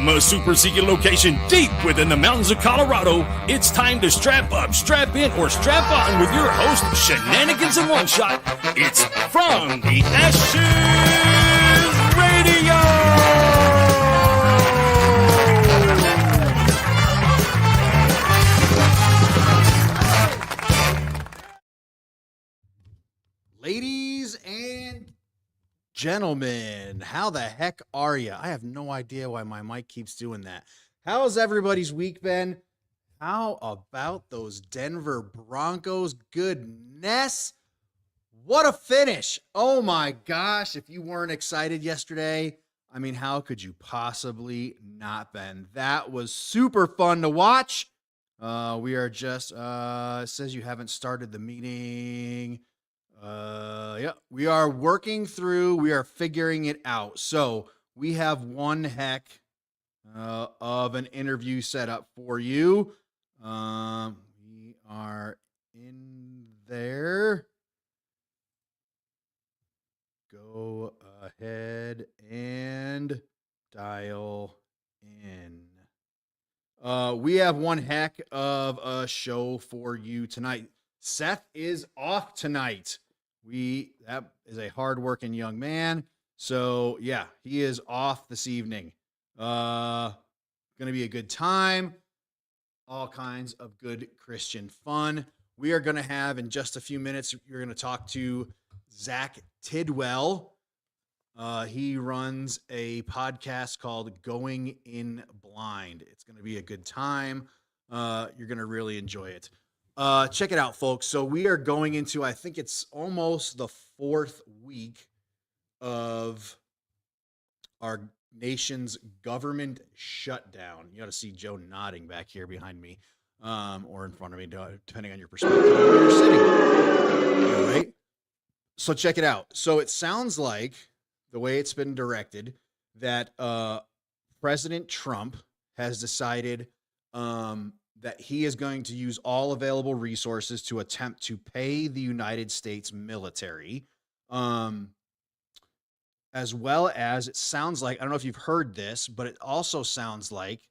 From a super secret location deep within the mountains of Colorado, it's time to strap up, strap in, or strap on with your host, Shenanigans in One Shot. It's From the Ashes Radio! Ladies and gentlemen, how the heck are you? I have no idea why my mic keeps doing that. How's everybody's week been? How about those Denver Broncos? Goodness, what a finish. Oh my gosh, if you weren't excited yesterday, I mean, how could you possibly not been? That was super fun to watch. We are just, it says you haven't started the meeting. Yeah, we are working through, we are figuring it out. So we have one heck of an interview set up for you. We are in there. Go ahead and dial in. We have one heck of a show for you tonight. Seth is off tonight. That is a hardworking young man. So yeah, he is off this evening. Gonna be a good time. All kinds of good Christian fun. We are gonna have in just a few minutes. You're gonna talk to Zach Tidwell. He runs a podcast called Going in Blind. It's gonna be a good time. You're gonna really enjoy it. Check it out, folks. So we are going into, I think it's almost the 4th week of our nation's government shutdown. You got to see Joe nodding back here behind me, or in front of me, depending on your perspective where you're sitting. All right. So check it out. So it sounds like the way it's been directed that President Trump has decided that he is going to use all available resources to attempt to pay the United States military, as well as it sounds like, I don't know if you've heard this, but it also sounds like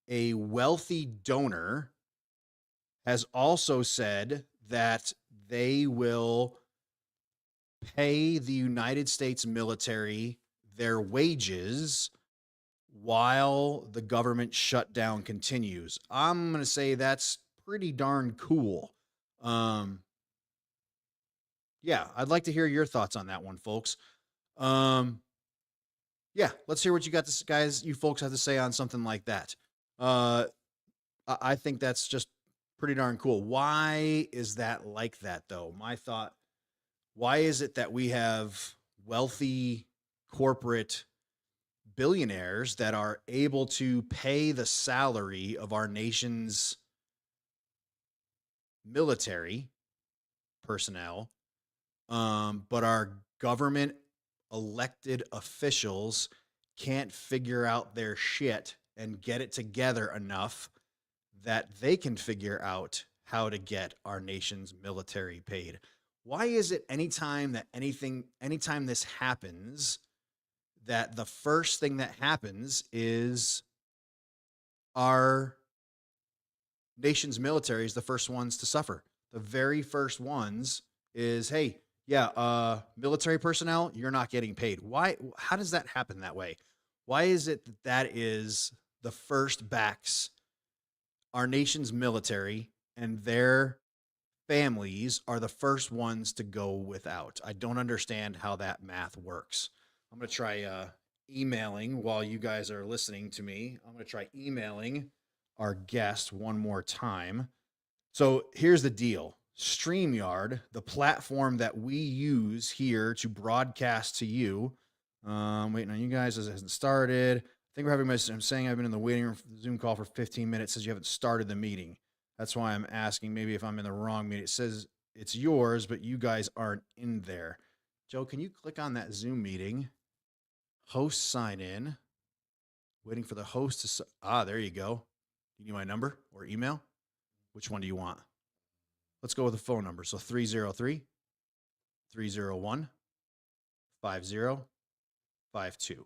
a wealthy donor has also said that they will pay the United States military their wages while the government shutdown continues. I'm going to say that's pretty darn cool. Yeah, I'd like to hear your thoughts on that one, folks. Yeah, let's hear what you folks have to say on something like that. I think that's just pretty darn cool. Why is that like that, though? My thought, why is it that we have wealthy corporate billionaires that are able to pay the salary of our nation's military personnel, but our government elected officials can't figure out their shit and get it together enough that they can figure out how to get our nation's military paid? Why is it anytime this happens, that the first thing that happens is our nation's military is the first ones to suffer? The very first ones is, hey, yeah, military personnel, you're not getting paid. Why? How does that happen that way? Why is it that is the first backs our nation's military and their families are the first ones to go without? I don't understand how that math works. I'm going to try emailing while you guys are listening to me. I'm going to try emailing our guest one more time. So here's the deal. StreamYard, the platform that we use here to broadcast to you. Waiting on you guys as it hasn't started. I think we're having I'm saying I've been in the waiting room for the Zoom call for 15 minutes. Says you haven't started the meeting. That's why I'm asking maybe if I'm in the wrong meeting. It says it's yours, but you guys aren't in there. Joe, can you click on that Zoom meeting? Host sign in. Waiting for the host to... there you go. You need my number or email? Which one do you want? Let's go with the phone number. So 303-301-5052.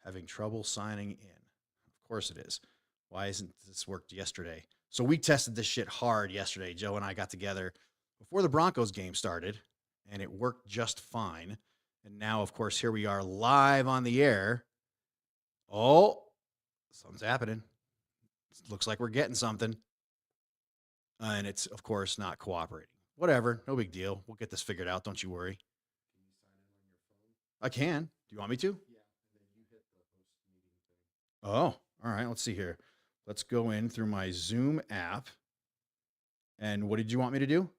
Having trouble signing in. Of course it is. Why isn't this worked yesterday? So we tested this shit hard yesterday. Joe and I got together before the Broncos game started, and it worked just fine. And now, of course, here we are live on the air. Oh, something's happening. It looks like we're getting something. And it's, of course, not cooperating. Whatever. No big deal. We'll get this figured out. Don't you worry. I can. Do you want me to? Oh, all right. Let's see here. Let's go in through my Zoom app. And what did you want me to do?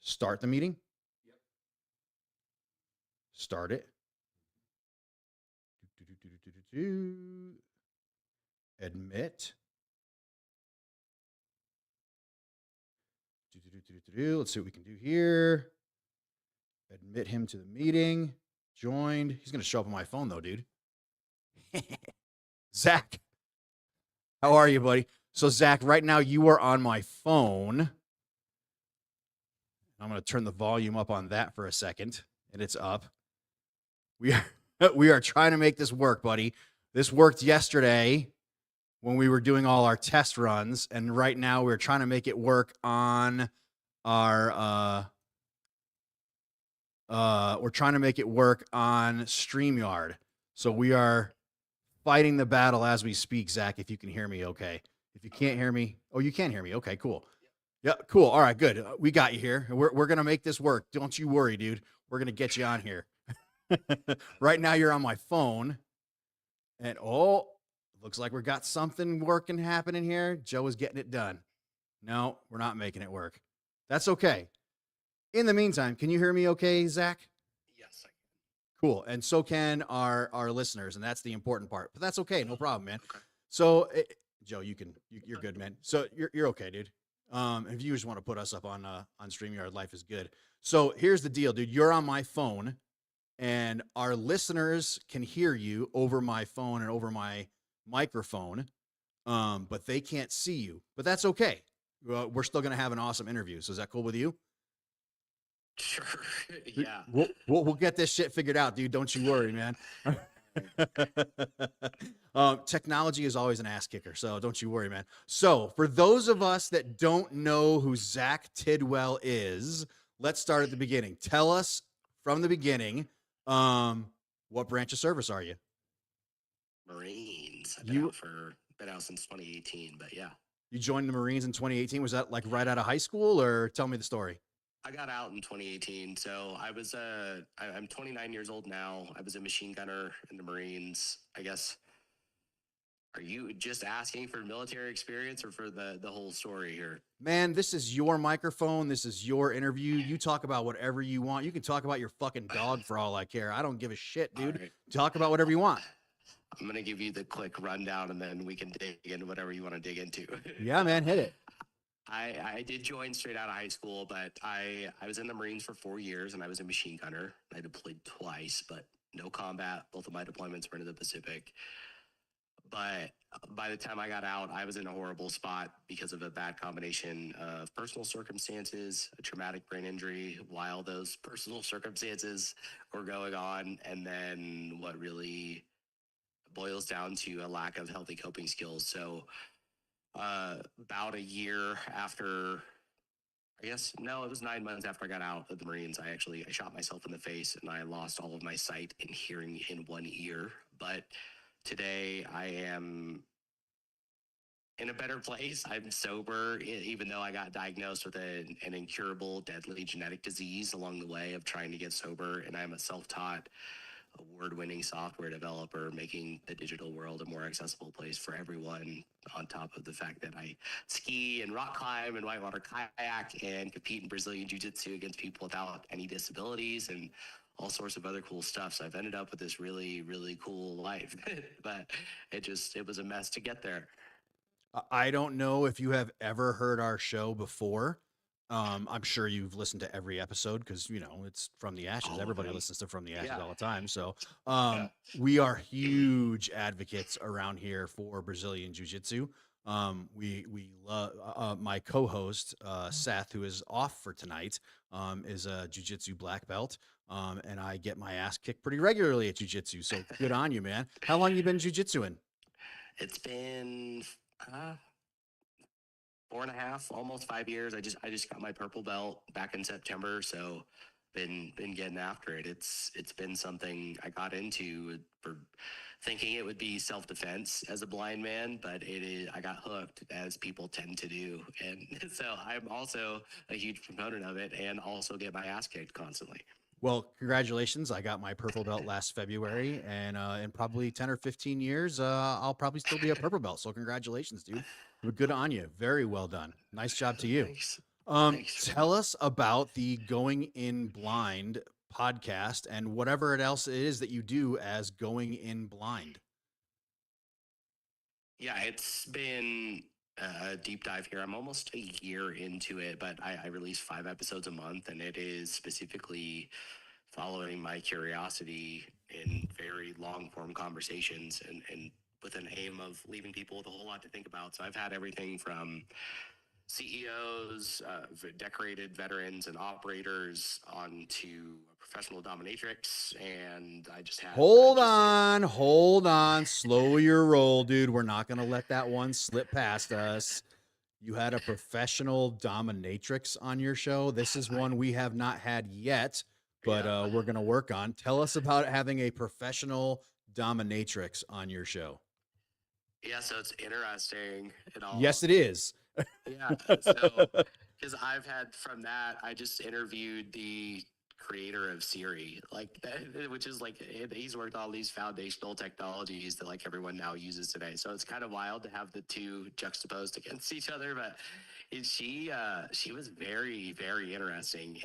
Start the meeting? Yep. Start it. Admit. Let's see what we can do here. Admit him to the meeting. Joined. He's going to show up on my phone, though, dude. Zach. How are you, buddy? So, Zach, right now you are on my phone. I'm going to turn the volume up on that for a second, and it's up. We are trying to make this work, buddy. This worked yesterday when we were doing all our test runs, and right now we're trying to make it work on our we're trying to make it work on StreamYard. So we are fighting the battle as we speak, Zach, if you can hear me okay. If you can't hear me, oh, you can hear me. Okay, cool. Yeah, cool. All right, good. We got you here. We're going to make this work. Don't you worry, dude. We're going to get you on here. Right now you're on my phone. And oh, looks like we got something working happening here. Joe is getting it done. No, we're not making it work. That's okay. In the meantime, can you hear me okay, Zach? Yes, I can. Cool. And so can our listeners, and that's the important part. But that's okay. No problem, man. Okay. So, Joe, you're good, man. So you're okay, dude. If you just want to put us up on StreamYard, life is good. So here's the deal, dude. You're on my phone, and our listeners can hear you over my phone and over my microphone, but they can't see you. But that's okay. We're still going to have an awesome interview. So is that cool with you? Sure. Yeah. We'll get this shit figured out, dude. Don't you worry, man. Technology is always an ass kicker, so don't you worry, man. So for those of us that don't know who Zach Tidwell is, let's start at the beginning. Tell us from the beginning, what branch of service are you? Marines. I've been out since 2018, but yeah. You joined the Marines in 2018. Was that like right out of high school, or tell me the story? I got out in 2018, so I'm 29 years old now. I was a machine gunner in the Marines. I guess, are you just asking for military experience or for the whole story here? Man, this is your microphone. This is your interview. You talk about whatever you want. You can talk about your fucking dog for all I care. I don't give a shit, dude. Right. Talk about whatever you want. I'm going to give you the quick rundown, and then we can dig into whatever you want to dig into. Yeah, man, hit it. I did join straight out of high school, but I was in the Marines for 4 years, and I was a machine gunner. I deployed twice, but no combat. Both of my deployments were into the Pacific. But by the time I got out, I was in a horrible spot because of a bad combination of personal circumstances, a traumatic brain injury while those personal circumstances were going on, and then what really boils down to a lack of healthy coping skills. So about a year after, it was 9 months after I got out of the Marines, I shot myself in the face, and I lost all of my sight and hearing in one ear. But today I am in a better place. I'm sober, even though I got diagnosed with an incurable, deadly genetic disease along the way of trying to get sober. And I'm a self-taught, award-winning software developer, making the digital world a more accessible place for everyone, on top of the fact that I ski and rock climb and whitewater kayak and compete in Brazilian jiu-jitsu against people without any disabilities and all sorts of other cool stuff. So I've ended up with this really, really cool life, but it was a mess to get there. I don't know if you have ever heard our show before. I'm sure you've listened to every episode because, it's From the Ashes. Everybody listens to From the Ashes all the time. So we are huge advocates around here for Brazilian Jiu-Jitsu. We love my co-host Seth, who is off for tonight, is a jujitsu black belt, and I get my ass kicked pretty regularly at jujitsu. So good on you, man. How long you been jujitsuing? It's been 4.5, almost 5 years. I just got my purple belt back in September, so been getting after it. It's been something I got into for thinking it would be self defense as a blind man, but it is I got hooked as people tend to do, and so I'm also a huge proponent of it, and also get my ass kicked constantly. Well, congratulations. I got my purple belt last February, and in probably 10 or 15 years, I'll probably still be a purple belt. So congratulations, dude. Good on you. Very well done. Nice job to you. Thanks. Tell us about the Going In Blind podcast and whatever else it is that you do as Going In Blind. Yeah, it's been a deep dive here. I'm almost a year into it, but I release 5 episodes a month, and it is specifically following my curiosity in very long form conversations, and with an aim of leaving people with a whole lot to think about. So I've had everything from CEOs, decorated veterans and operators, on to a professional dominatrix, and I just had. Hold on. Slow your roll, dude. We're not going to let that one slip past us. You had a professional dominatrix on your show. This is one we have not had yet, but we're going to work on. Tell us about having a professional dominatrix on your show. Yeah, so it's interesting. Yes, it is. Yeah, so because I've had from that, I just interviewed the creator of Siri, which is like he's worked on all these foundational technologies that like everyone now uses today. So it's kind of wild to have the two juxtaposed against each other. But she was very, very interesting.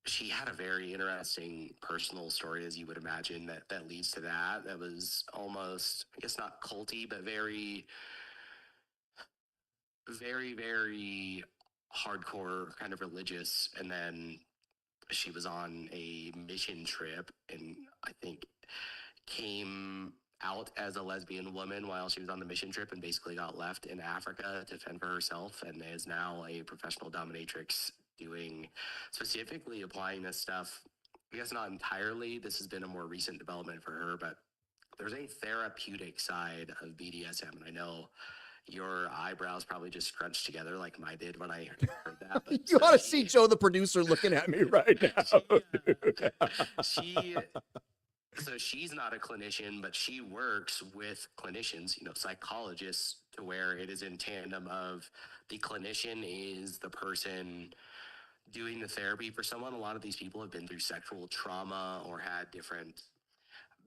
She had a very interesting personal story, as you would imagine, that leads to that. That was almost, I guess, not culty, but very, very, very hardcore, kind of religious. And then she was on a mission trip, and I think came out as a lesbian woman while she was on the mission trip, and basically got left in Africa to fend for herself, and is now a professional dominatrix, doing specifically applying this stuff. I guess not entirely. This has been a more recent development for her, but there's a therapeutic side of BDSM, and I know your eyebrows probably just scrunched together like mine did when I heard that. But you ought to see Joe, the producer, looking at me right now. So she's not a clinician, but she works with clinicians, psychologists, to where it is in tandem of the clinician is the person doing the therapy for someone. A lot of these people have been through sexual trauma or had different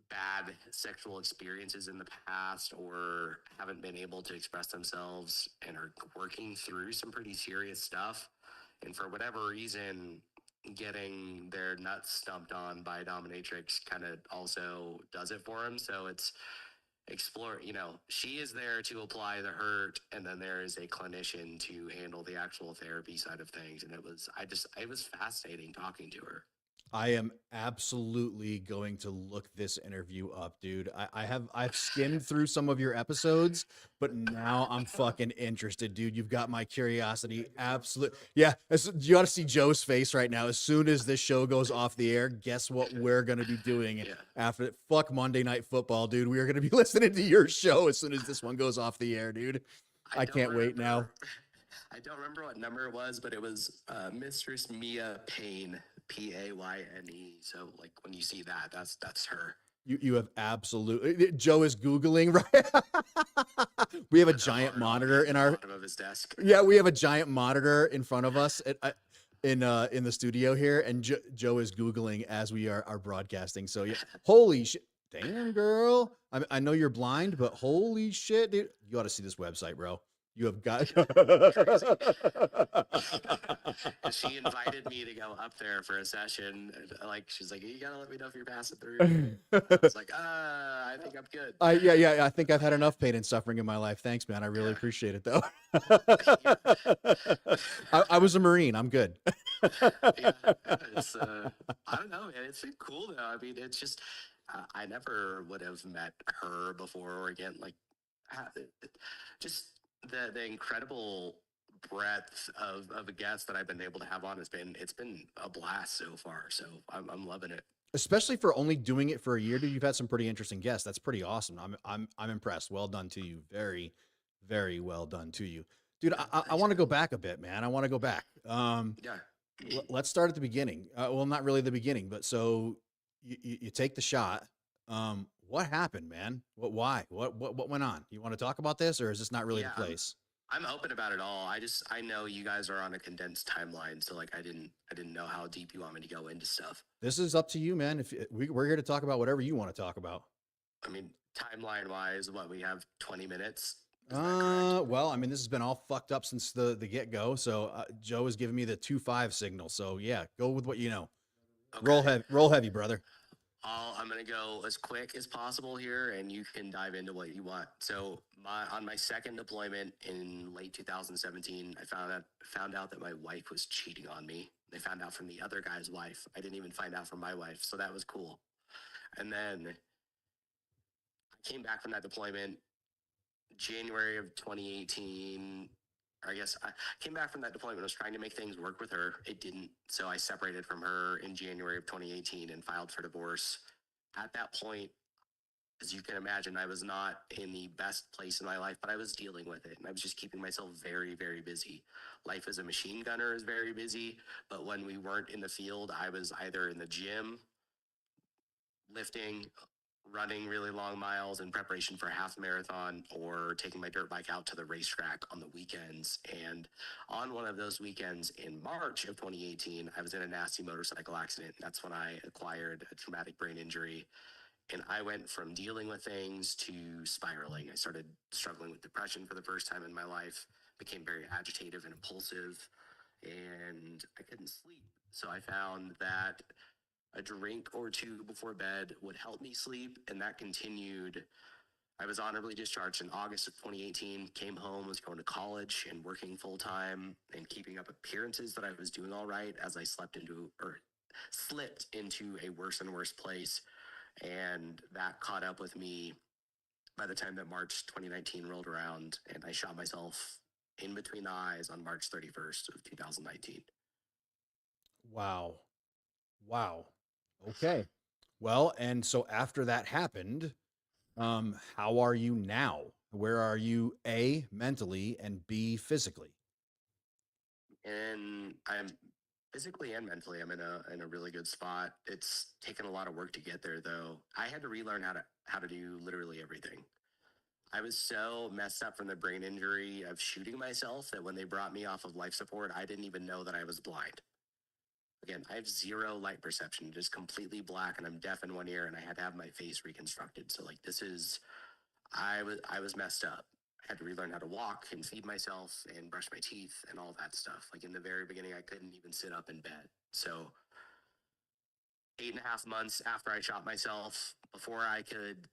bad sexual experiences in the past, or haven't been able to express themselves and are working through some pretty serious stuff. And for whatever reason, getting their nuts stumped on by a dominatrix kind of also does it for them. So it's explore, she is there to apply the hurt, and then there is a clinician to handle the actual therapy side of things. And it was fascinating talking to her. I am absolutely going to look this interview up, dude. I've skimmed through some of your episodes, but now I'm fucking interested, dude. You've got my curiosity. Absolutely. Yeah. You ought to see Joe's face right now. As soon as this show goes off the air, guess what we're going to be doing after it? Fuck Monday Night Football, dude. We are going to be listening to your show as soon as this one goes off the air, dude. I can't wait now. I don't remember what number it was, but it was Mistress Mia Payne, Payne. So like when you see that, that's her. You have absolutely. Joe is Googling, right? We have a giant monitor in our bottom of his desk. Yeah, we have a giant monitor in front of us in the studio here, and Joe is Googling as we are broadcasting. So yeah, holy shit. Damn, girl. I know you're blind, but holy shit, dude. You ought to see this website, bro. You have got. She invited me to go up there for a session. Like, she's like, "You gotta let me know if you're passing through." I was like, I think I'm good. Yeah. I think I've had enough pain and suffering in my life. Thanks, man. I really appreciate it, though. I was a Marine. I'm good. I don't know, man. It's been cool though. I mean, it's just I never would have met her before or again. Like, ha- just the incredible breadth of a guest that I've been able to have on it's been a blast so far. So I'm loving it. Especially for only doing it for a year, dude. You've had some pretty interesting guests. That's pretty awesome. I'm impressed. Well done to you. Very, very well done to you, dude. I Thanks, want to man. go back a bit, man. I want to go back. Yeah. Let's start at the beginning. Well, not really the beginning, but so you take the shot. What happened, man? Why? What went on? You want to talk about this, or is this not really the Yeah, place? I'm open about it all. I know you guys are on a condensed timeline, so like I didn't know how deep you want me to go into stuff. This is up to you, man. If we're here to talk about whatever you want to talk about. I mean, timeline wise, what we have 20 minutes. Is that correct? Well, I mean, this has been all fucked up since the get go. So Joe is giving me the 2-5 signal. So yeah, go with what you know. Okay. Roll heavy, brother. I'm gonna go as quick as possible here, and you can dive into what you want. So, on my second deployment in late 2017, I found out that my wife was cheating on me. They found out from the other guy's wife. I didn't even find out from my wife, so that was cool. And then I came back from that deployment January of 2018. I guess I came back from that deployment. I was trying to make things work with her. It didn't. So I separated from her in January of 2018 and filed for divorce. At that point, as you can imagine, I was not in the best place in my life, but I was dealing with it. And I was just keeping myself very, very busy. Life as a machine gunner is very busy. But when we weren't in the field, I was either in the gym, lifting, running really long miles in preparation for a half marathon, or taking my dirt bike out to the racetrack on the weekends. And on one of those weekends in March of 2018, I was in a nasty motorcycle accident. That's when I acquired a traumatic brain injury. And I went from dealing with things to spiraling. I started struggling with depression for the first time in my life, became very agitative and impulsive, and I couldn't sleep. So I found that a drink or two before bed would help me sleep, and that continued. I was honorably discharged in August of 2018, came home, was going to college and working full time and keeping up appearances that I was doing all right as I slipped into a worse and worse place. And that caught up with me by the time that March 2019 rolled around, and I shot myself in between the eyes on March 31st of 2019. Wow. Wow. Okay. Well, and so after that happened, how are you now? Where are you, A, mentally, and B, physically? And I'm physically and mentally, I'm in a really good spot. It's taken a lot of work to get there, though. I had to relearn how to do literally everything. I was so messed up from the brain injury of shooting myself that when they brought me off of life support, I didn't even know that I was blind. Again, I have zero light perception, just completely black, and I'm deaf in one ear, and I had to have my face reconstructed. So like this is, I was messed up. I had to relearn how to walk and feed myself and brush my teeth and all that stuff. Like in the very beginning, I couldn't even sit up in bed. So 8.5 months after I shot myself, before I could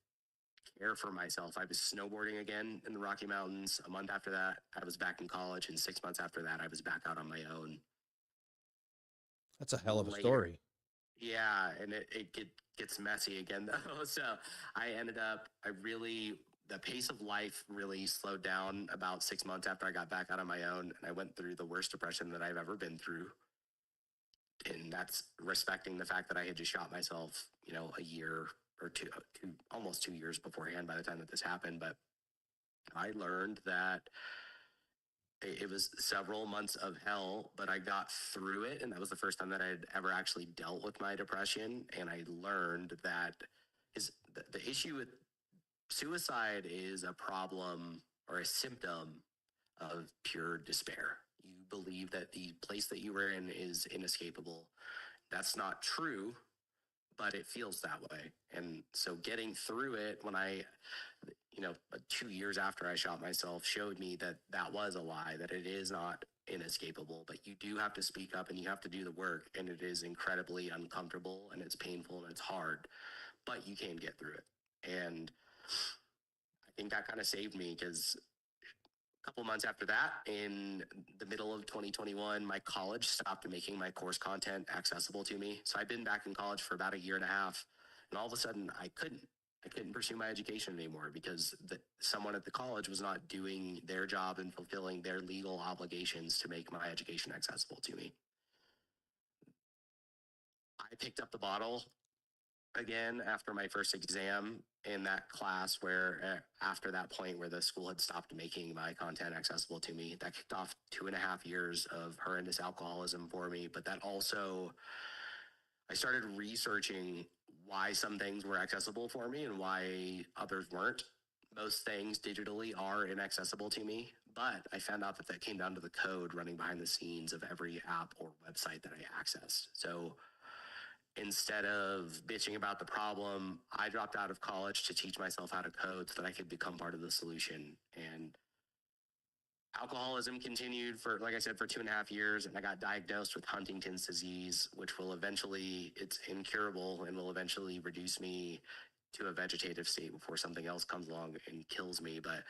care for myself, I was snowboarding again in the Rocky Mountains. A month after that, I was back in college, and 6 months after that, I was back out on my own. That's a hell of a Later, story. yeah, and gets messy again though. So I ended up, the pace of life really slowed down about 6 months after I got back out on my own, and I went through the worst depression that I've ever been through. And that's respecting the fact that I had just shot myself, a year or almost 2 years beforehand by the time that this happened. But I learned that it was several months of hell, but I got through it. And that was the first time that I had ever actually dealt with my depression. And I learned that the issue with suicide is a problem or a symptom of pure despair. You believe that the place that you were in is inescapable. That's not true, but it feels that way. And so getting through it when 2 years after I shot myself showed me that that was a lie, that it is not inescapable, but you do have to speak up and you have to do the work. And it is incredibly uncomfortable and it's painful and it's hard, but you can get through it. And I think that kind of saved me because a couple months after that, in the middle of 2021, my college stopped making my course content accessible to me. So I'd been back in college for about a year and a half, and all of a sudden I couldn't. I couldn't pursue my education anymore because someone at the college was not doing their job and fulfilling their legal obligations to make my education accessible to me. I picked up the bottle again after my first exam in that class where after that point where the school had stopped making my content accessible to me. That kicked off 2.5 years of horrendous alcoholism for me. But that also, I started researching why some things were accessible for me and why others weren't. Most things digitally are inaccessible to me, but I found out that that came down to the code running behind the scenes of every app or website that I accessed. So instead of bitching about the problem, I dropped out of college to teach myself how to code so that I could become part of the solution. And alcoholism continued for, like I said, for 2.5 years, and I got diagnosed with Huntington's disease, which will eventually, it's incurable and will eventually reduce me to a vegetative state before something else comes along and kills me. But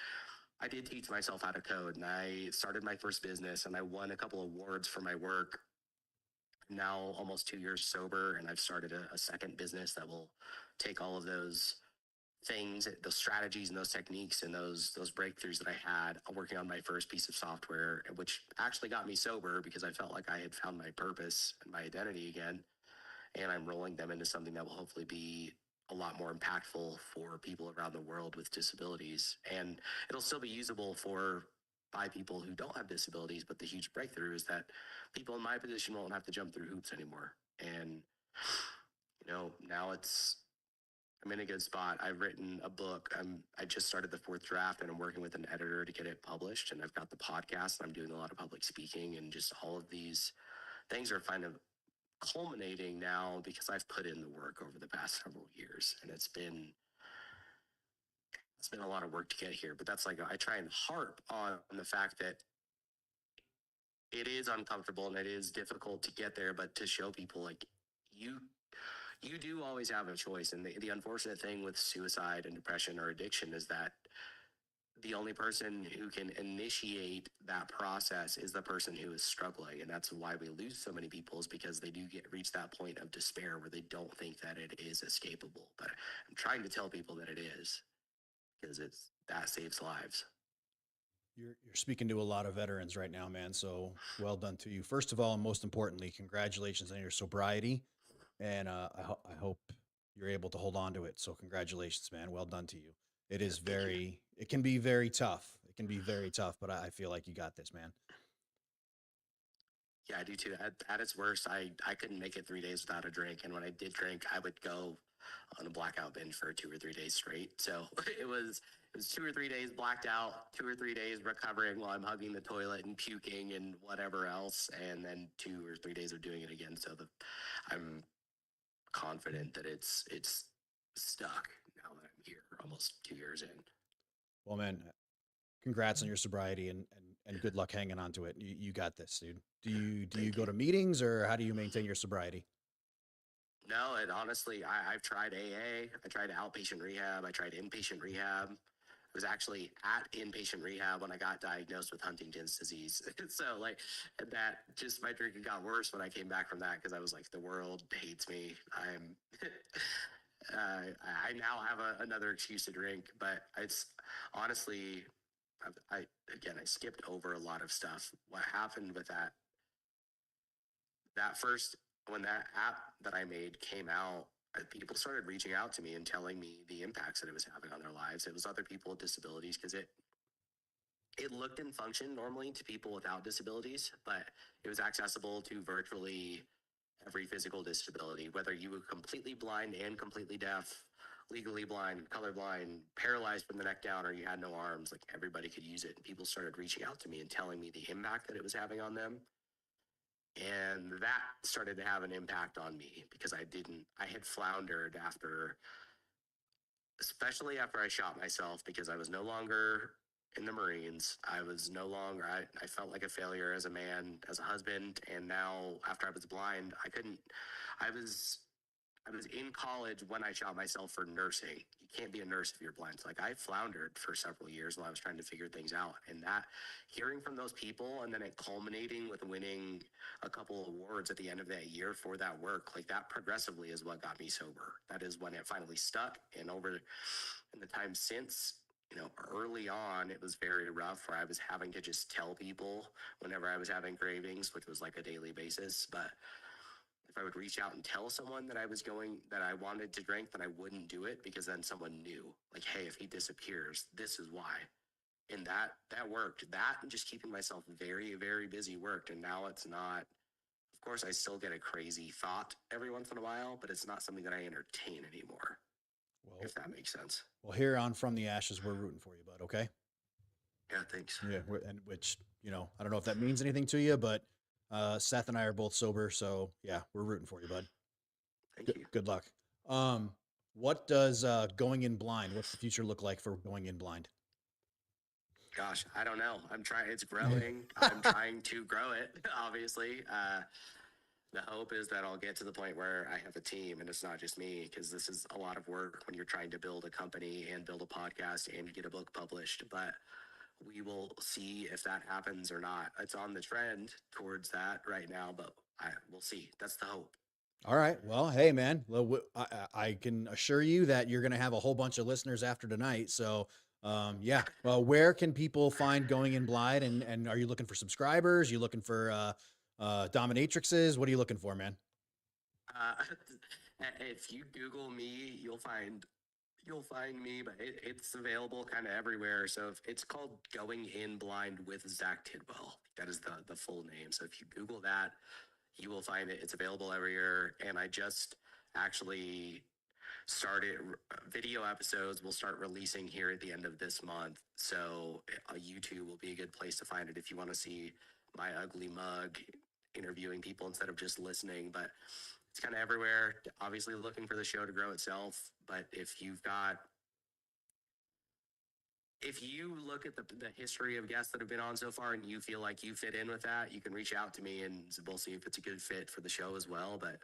I did teach myself how to code, and I started my first business, and I won a couple awards for my work. Now almost 2 years sober, and I've started a second business that will take all of those things, those strategies and those techniques and those breakthroughs that I had working on my first piece of software, which actually got me sober because I felt like I had found my purpose and my identity again. And I'm rolling them into something that will hopefully be a lot more impactful for people around the world with disabilities. And it'll still be usable by people who don't have disabilities, but the huge breakthrough is that people in my position won't have to jump through hoops anymore. And, now I'm in a good spot. I've written a book. I just started the 4th draft, and I'm working with an editor to get it published. And I've got the podcast, and I'm doing a lot of public speaking, and just all of these things are kind of culminating now because I've put in the work over the past several years, and it's been a lot of work to get here. But that's like, I try and harp on the fact that it is uncomfortable and it is difficult to get there, but to show people like you do always have a choice. And the unfortunate thing with suicide and depression or addiction is that the only person who can initiate that process is the person who is struggling. And that's why we lose so many people, is because they do reach that point of despair where they don't think that it is escapable. But I'm trying to tell people that it is, because that saves lives. You're speaking to a lot of veterans right now, man. So well done to you. First of all, and most importantly, congratulations on your sobriety. And I hope you're able to hold on to it. So congratulations, man. Well done to you. It is it can be very tough. It can be very tough, but I feel like you got this, man. Yeah, I do too. At its worst, I couldn't make it 3 days without a drink. And when I did drink, I would go on a blackout binge for 2 or 3 days straight. So it was 2 or 3 days blacked out, 2 or 3 days recovering while I'm hugging the toilet and puking and whatever else, and then 2 or 3 days of doing it again. So I'm confident that it's stuck now that I'm here, almost 2 years in. Well, man, congrats on your sobriety and good luck hanging on to it. You got this, dude. Do you go to meetings, or how do you maintain your sobriety? No, and honestly, I've tried AA. I tried outpatient rehab. I tried inpatient rehab. I was actually at inpatient rehab when I got diagnosed with Huntington's disease. So like that, just my drinking got worse when I came back from that, because I was like, the world hates me. I'm, I now have another excuse to drink, but it's honestly, I skipped over a lot of stuff. What happened with that first, when that app that I made came out, people started reaching out to me and telling me the impacts that it was having on their lives. It was other people with disabilities, because it looked and functioned normally to people without disabilities, but it was accessible to virtually every physical disability, whether you were completely blind and completely deaf, legally blind, colorblind, paralyzed from the neck down, or you had no arms. Like, everybody could use it. And people started reaching out to me and telling me the impact that it was having on them. And that started to have an impact on me, because I had floundered especially after I shot myself, because I was no longer in the Marines. I felt like a failure as a man, as a husband. And now, after I was blind, I I was in college when I shot myself for nursing. You can't be a nurse if you're blind. So, like, I floundered for several years while I was trying to figure things out. And that, hearing from those people and then it culminating with winning a couple awards at the end of that year for that work, like that progressively is what got me sober. That is when it finally stuck. And over in the time since, early on, it was very rough where I was having to just tell people whenever I was having cravings, which was like a daily basis. But if I would reach out and tell someone that I wanted to drink, then I wouldn't do it because then someone knew, like, hey, if he disappears, this is why. And that worked. That and just keeping myself very, very busy worked. And now it's not, of course, I still get a crazy thought every once in a while, but it's not something that I entertain anymore, Well, if that makes sense. well, here on From the Ashes, we're rooting for you, bud. Okay. Yeah, thanks. Yeah. And which, I don't know if that means anything to you, but Seth and I are both sober. So yeah, we're rooting for you, bud. Thank you. Good luck. What does going in blind, what's the future look like for going in blind? Gosh, I don't know. It's growing. I'm trying to grow it, obviously. The hope is that I'll get to the point where I have a team and it's not just me, because this is a lot of work when you're trying to build a company and build a podcast and get a book published. But we will see if that happens or not. It's on the trend towards that right now, but we'll see. That's the hope. All right. Well, hey, man, I can assure you that you're going to have a whole bunch of listeners after tonight. So, yeah. Well, where can people find Going in Blind? And are you looking for subscribers? Are you looking for dominatrixes? What are you looking for, man? If you Google me, you'll find me, but it's available kind of everywhere. So if it's called Going in Blind with Zach Tidwell. That is the full name. So if you Google that, you will find it. It's available everywhere. And I just actually started video episodes. We'll start releasing here at the end of this month. So YouTube will be a good place to find it if you want to see my ugly mug interviewing people instead of just listening. But it's kind of everywhere. Obviously looking for the show to grow itself. But if you look at the history of guests that have been on so far and you feel like you fit in with that, you can reach out to me and we'll see if it's a good fit for the show as well. But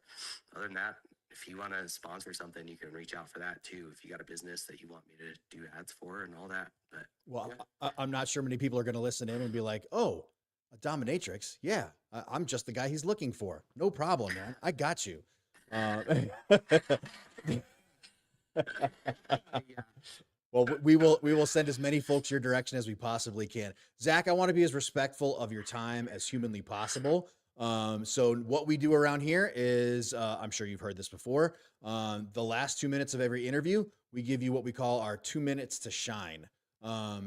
other than that, if you want to sponsor something, you can reach out for that too. If you got a business that you want me to do ads for and all that. But well, yeah. I'm not sure many people are going to listen in and be like, oh, a dominatrix. Yeah. I'm just the guy he's looking for. No problem, man. I got you. yeah. Well, we will send as many folks your direction as we possibly can. Zach, I want to be as respectful of your time as humanly possible. So what we do around here is, I'm sure you've heard this before. The last 2 minutes of every interview, we give you what we call our 2 minutes to shine.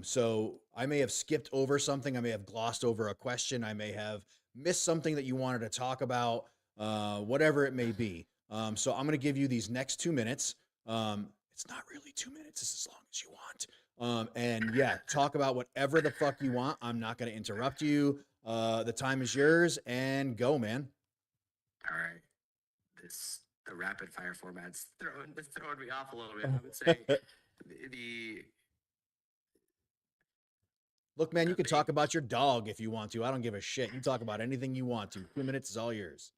So I may have skipped over something. I may have glossed over a question. I may have missed something that you wanted to talk about, whatever it may be. So I'm going to give you these next 2 minutes. It's not really 2 minutes. It's as long as you want. And yeah, talk about whatever the fuck you want. I'm not going to interrupt you. The time is yours and go, man. All right. The rapid fire format's throwing me off a little bit. I would say Look, man, you can talk about your dog if you want to. I don't give a shit. You talk about anything you want to. 2 minutes is all yours.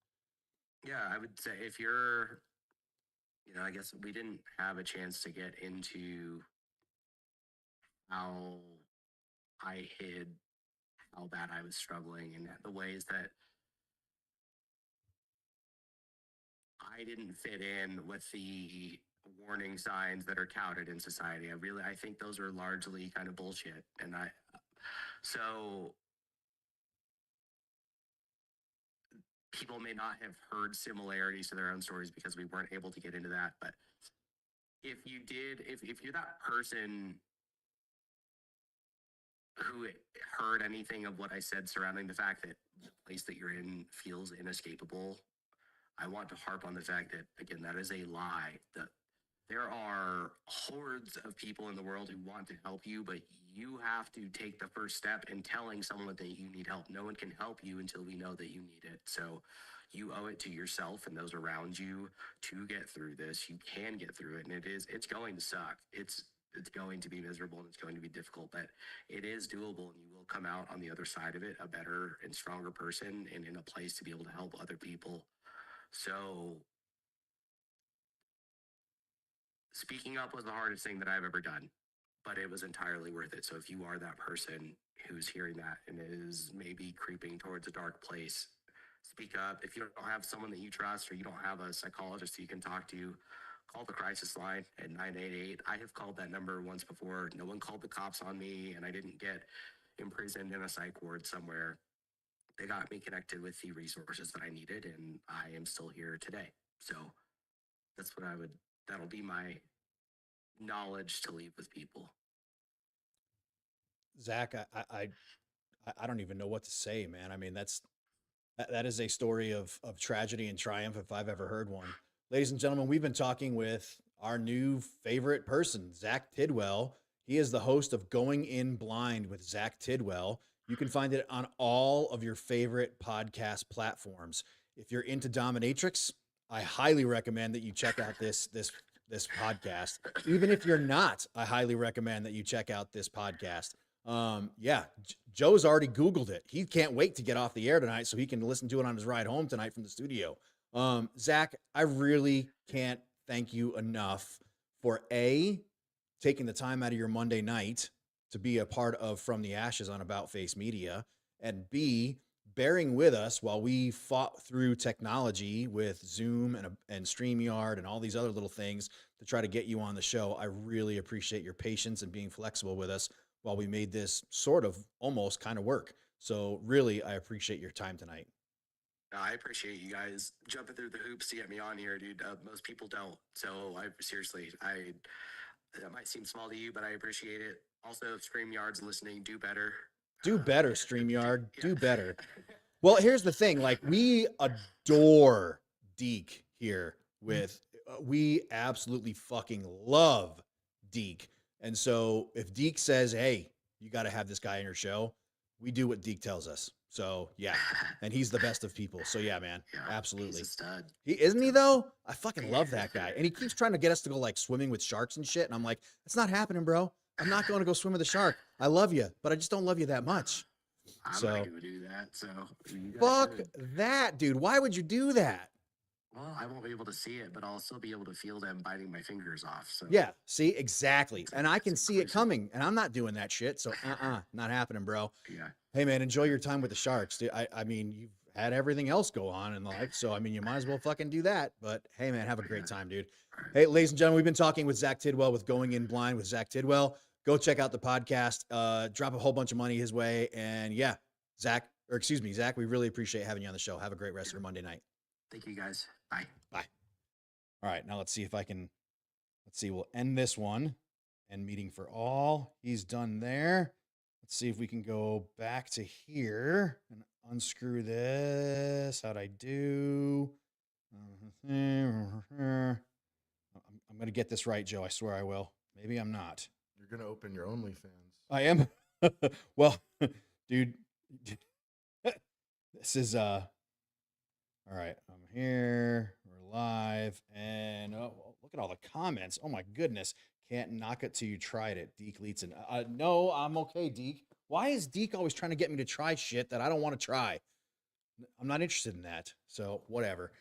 Yeah, I would say if you're, I guess we didn't have a chance to get into how I hid how bad I was struggling and the ways that I didn't fit in with the warning signs that are touted in society. I think those are largely kind of bullshit. And so people may not have heard similarities to their own stories because we weren't able to get into that. But if you did, if you're that person who heard anything of what I said surrounding the fact that the place that you're in feels inescapable, I want to harp on the fact that, again, that is a lie. That there are hordes of people in the world who want to help you, but you have to take the first step in telling someone that you need help. No one can help you until we know that you need it. So you owe it to yourself and those around you to get through this. You can get through it, and it's going to suck. It's going to be miserable and it's going to be difficult, but it is doable, and you will come out on the other side of it a better and stronger person and in a place to be able to help other people. So speaking up was the hardest thing that I've ever done, but it was entirely worth it. So if you are that person who's hearing that and is maybe creeping towards a dark place, speak up. If you don't have someone that you trust or you don't have a psychologist you can talk to, call the crisis line at 988. I have called that number once before. No one called the cops on me, and I didn't get imprisoned in a psych ward somewhere. They got me connected with the resources that I needed, and I am still here today. So that's what that'll be my knowledge to leave with people. Zach, I don't even know what to say, man. I mean, that is a story of tragedy and triumph if I've ever heard one. Ladies and gentlemen, we've been talking with our new favorite person, Zach Tidwell. He is the host of Going In Blind with Zach Tidwell. You can find it on all of your favorite podcast platforms. If you're into dominatrix, I highly recommend that you check out this podcast. Even if you're not, I highly recommend that you check out this podcast. Joe's already Googled it. He can't wait to get off the air tonight so he can listen to it on his ride home tonight from the studio. Zach, I really can't thank you enough for taking the time out of your Monday night to be a part of From the Ashes on About Face Media, and B, bearing with us while we fought through technology with Zoom and StreamYard and all these other little things to try to get you on the show. I really appreciate your patience and being flexible with us while we made this sort of almost kind of work. So really, I appreciate your time tonight. I appreciate you guys jumping through the hoops to get me on here, dude. Most people don't. So that might seem small to you, but I appreciate it. Also, if StreamYard's listening, do better. Do better, StreamYard. Yeah. Do better. Well, here's the thing. Like, we adore Deke here we absolutely fucking love Deke. And so if Deke says, hey, you got to have this guy in your show, we do what Deke tells us. So yeah, and he's the best of people. So yeah, man, absolutely. He's a stud. Isn't he though? I fucking love that guy. And he keeps trying to get us to go like swimming with sharks and shit. And I'm like, it's not happening, bro. I'm not going to go swim with a shark. I love you, but I just don't love you that much. I'm not going to do that. So fuck that, dude. Why would you do that? Well, I won't be able to see it, but I'll still be able to feel them biting my fingers off. So yeah, see, exactly. And I can see it coming, and I'm not doing that shit. So not happening, bro. Yeah. Hey man, enjoy your time with the Sharks. Dude, I mean, you've had everything else go on in life, so I mean, you might as well fucking do that. But hey man, have a great time, dude. Hey, ladies and gentlemen, we've been talking with Zach Tidwell with Going In Blind with Zach Tidwell. Go check out the podcast. Drop a whole bunch of money his way, and yeah, Zach, we really appreciate having you on the show. Have a great rest of your Monday night. Thank you, guys. Bye. Bye. All right, now let's see. We'll end this one. End meeting for all. He's done there. Let's see if we can go back to here and unscrew this. How'd I do? I'm going to get this right, Joe. I swear I will. Maybe I'm not. You're going to open your OnlyFans. I am. Well, dude, this is, all right. I'm here. We're live. And look at all the comments. Oh my goodness. Can't knock it till you tried it. Deke Leetzen. No, I'm okay, Deke. Why is Deke always trying to get me to try shit that I don't want to try? I'm not interested in that. So whatever.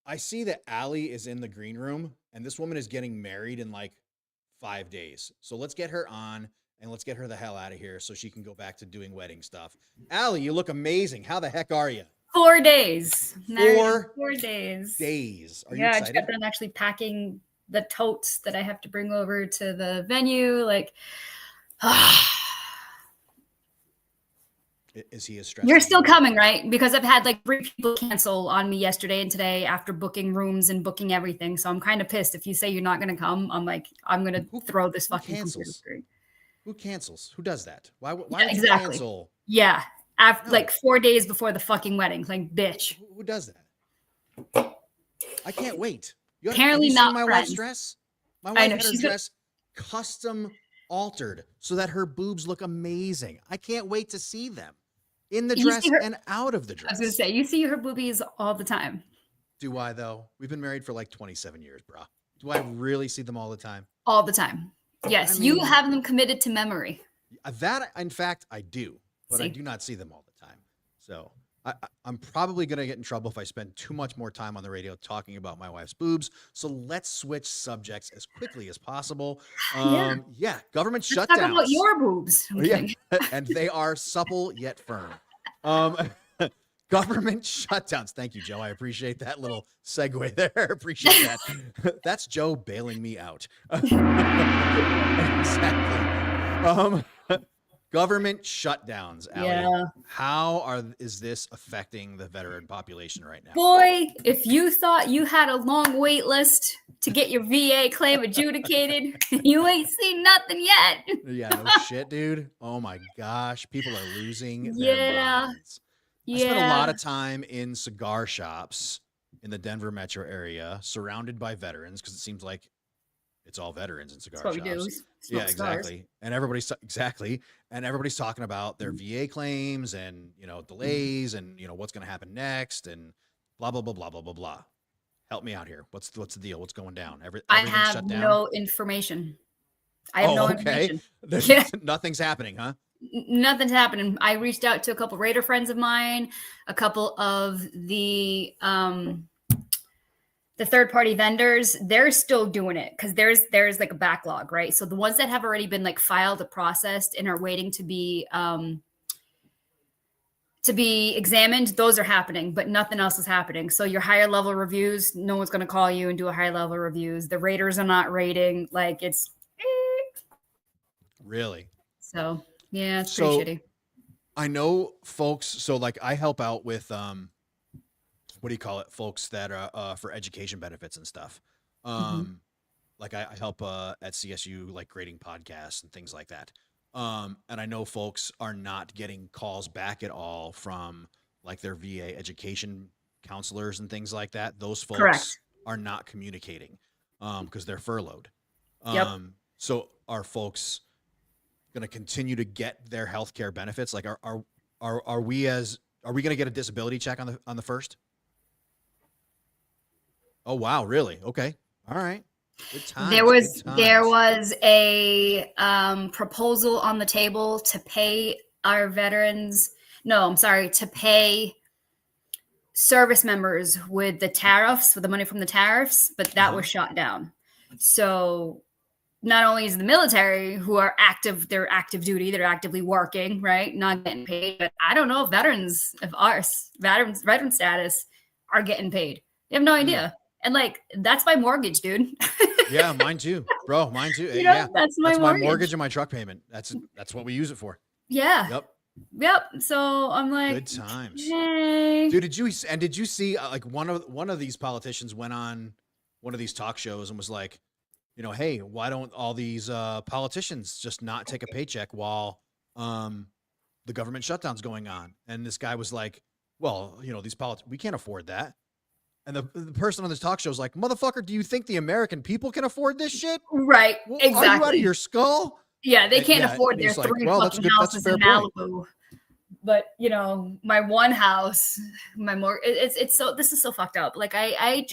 I see that Allie is in the green room and this woman is getting married in like 5 days. So let's get her on and let's get her the hell out of here so she can go back to doing wedding stuff. Allie, you look amazing. How the heck are you? 4 days. 4 days. Are you excited? I just got done actually packing the totes that I have to bring over to the venue. Like, is he as stressed? You're still coming, right? Because I've had like 3 people cancel on me yesterday and today after booking rooms and booking everything. So I'm kind of pissed. If you say you're not going to come, I'm like, I'm going to throw this fucking computer screen. Who cancels? Who does that? Why would exactly. you cancel? Yeah. After like 4 days before the fucking wedding. Like, bitch. Who does that? I can't wait. Apparently have you not seen my friends. wife's dress. My wife had her dress custom altered so that her boobs look amazing. I can't wait to see them in the dress and out of the dress. I was going to say, you see her boobies all the time. Do I though? We've been married for like 27 years, bro. Do I really see them all the time? All the time. Yes, I mean, you have them committed to memory. That, in fact, I do, but I do not see them all the time. So I'm probably going to get in trouble if I spend too much more time on the radio talking about my wife's boobs. So let's switch subjects as quickly as possible. Yeah, government Let's shutdowns. talk about your boobs. I'm kidding. And they are supple yet firm. Government shutdowns. Thank you, Joe. I appreciate that little segue there. Appreciate that. That's Joe bailing me out. Exactly. Government shutdowns, Allie. Yeah. How is this affecting the veteran population right now? Boy, if you thought you had a long wait list to get your VA claim adjudicated, you ain't seen nothing yet. Yeah, no shit, dude. Oh my gosh, people are losing their minds. I spent a lot of time in cigar shops in the Denver metro area, surrounded by veterans, because it seems like it's all veterans in cigar shops. That's what we do. Yeah, exactly. And everybody's talking about their VA claims and, delays and, what's going to happen next and blah, blah, blah, blah, blah, blah, blah. Help me out here. What's the deal? What's going down? I have no information. I have no information. Nothing's happening, huh? Nothing's happening. I reached out to a couple Raider friends of mine, a couple of the third-party vendors. They're still doing it because there's like a backlog, right? So the ones that have already been like filed or processed and are waiting to be examined, those are happening, but nothing else is happening. So your higher level reviews, no one's going to call you and do a higher level reviews. The Raiders are not rating. Like it's really. So yeah, it's pretty shitty. I know folks. So like I help out with what do you call it? Folks that are for education benefits and stuff. Like I help at CSU, like grading podcasts and things like that. And I know folks are not getting calls back at all from like their VA education counselors and things like that. Those folks are not communicating because they're furloughed. So are folks going to continue to get their healthcare benefits? Like are we going to get a disability check on the first? Oh, wow. Really? Okay. All right. Good times. There was a proposal on the table to pay our veterans. No, I'm sorry, to pay service members with the tariffs, with the money from the tariffs, but that was shot down. So not only is the military who are active, they're active duty, they're actively working, right? Not getting paid. But I don't know if veterans of ours, veteran status are getting paid. They have no idea. And like, that's my mortgage, dude. Yeah, mine too, bro. Mine too. That's my mortgage and my truck payment. That's what we use it for. Yeah. Yep. So I'm like, good times. Hey. Dude, did you see like one of these politicians went on one of these talk shows and was like, hey, why don't all these politicians just not take a paycheck while the government shutdown's going on? And this guy was like, well, these we can't afford that. And the person on this talk show is like, motherfucker, do you think the American people can afford this shit? Right. Exactly. Are you out of your skull? Yeah, they can't afford their three fucking houses in Malibu. But my one house, this is so fucked up. Like I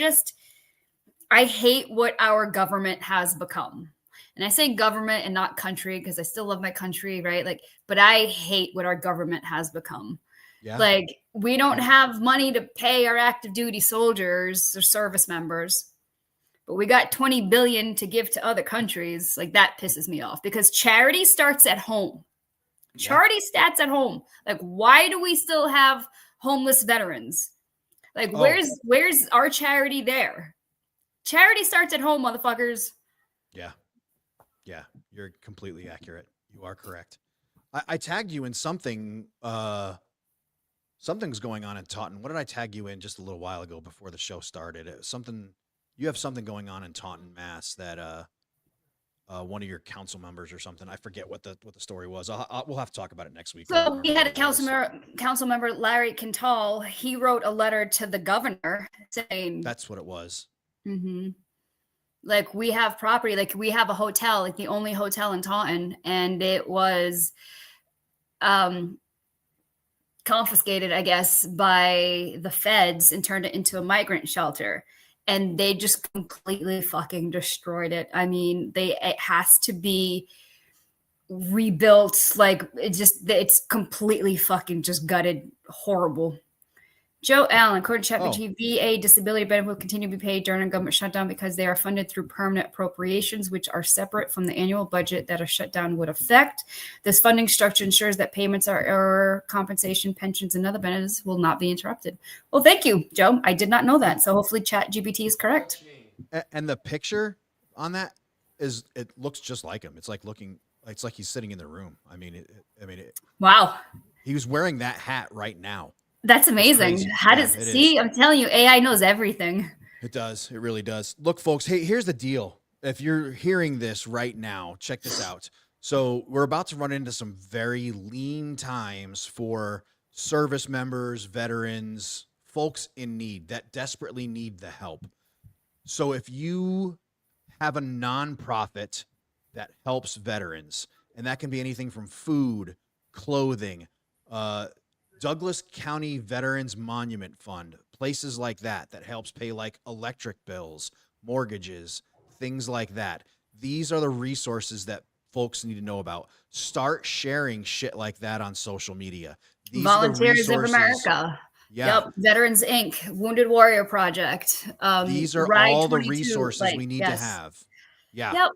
hate what our government has become. And I say government and not country because I still love my country, right? Like, but I hate what our government has become. Yeah. Like we don't have money to pay our active duty soldiers or service members, but we got 20 billion to give to other countries. Like that pisses me off because charity starts at home. Yeah. Charity starts at home. Like, why do we still have homeless veterans? Like, where's our charity there? Charity starts at home, motherfuckers. Yeah. Yeah. You're completely accurate. You are correct. I tagged you in something, something's going on in Taunton. What did I tag you in just a little while ago before the show started? It was something, you have something going on in Taunton, Mass that one of your council members or something. I forget what the story was. We'll have to talk about it next week. So we had a council member, Larry Quintal. He wrote a letter to the governor saying that's what it was. Mm-hmm. Like we have property, like we have a hotel, like the only hotel in Taunton, and it was confiscated, I guess, by the feds and turned it into a migrant shelter. And they just completely fucking destroyed it. I mean, it has to be rebuilt. Like it's completely fucking just gutted. Horrible. Joe Allen, according to ChatGPT, VA disability benefit will continue to be paid during a government shutdown because they are funded through permanent appropriations, which are separate from the annual budget that a shutdown would affect. This funding structure ensures that payments or compensation, pensions, and other benefits will not be interrupted. Well, thank you, Joe. I did not know that. So hopefully ChatGPT is correct. And the picture on that it looks just like him. It's like he's sitting in the room. Wow. He was wearing that hat right now. That's amazing. I'm telling you, AI knows everything. It does. It really does. Look, folks, hey, here's the deal. If you're hearing this right now, check this out. So we're about to run into some very lean times for service members, veterans, folks in need that desperately need the help. So if you have a nonprofit that helps veterans, and that can be anything from food, clothing, Douglas County Veterans Monument Fund, places like that helps pay like electric bills, mortgages, things like that. These are the resources that folks need to know about. Start sharing shit like that on social media. These Volunteers of America. Yeah. Yep. Veterans Inc., Wounded Warrior Project. These are Ride all the 22, resources we need to have. Yeah. Yep.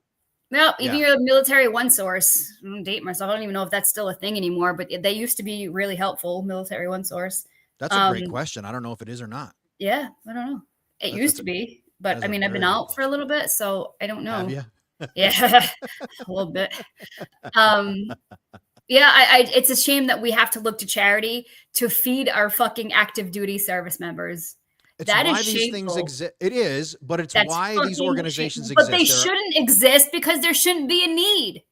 Well, even your military one source, I'm date myself. I don't even know if that's still a thing anymore, but they used to be really helpful. Military one source. That's a great question. I don't know if it is or not. Yeah, I don't know. It used to be, but I mean, I've been out for a little bit, so I don't know. Have you? Yeah, a little bit. Yeah, it's a shame that we have to look to charity to feed our fucking active duty service members. It's that why is these shameful. things exist. It is, but it's That's why these organizations shameful. exist. But they shouldn't exist because there shouldn't be a need.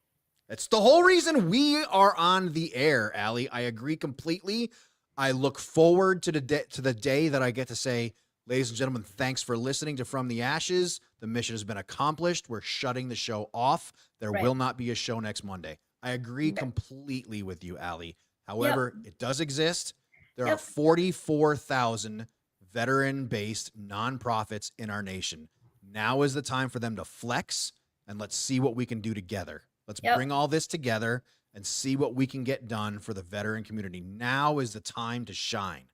That's the whole reason we are on the air, Allie. I agree completely. I look forward to the day that I get to say, ladies and gentlemen, thanks for listening to From the Ashes. The mission has been accomplished. We're shutting the show off. There will not be a show next Monday. I agree completely with you, Allie. However, it does exist. There are 44,000 veteran-based nonprofits in our nation. Now is the time for them to flex, and let's see what we can do together. Let's bring all this together and see what we can get done for the veteran community. Now is the time to shine.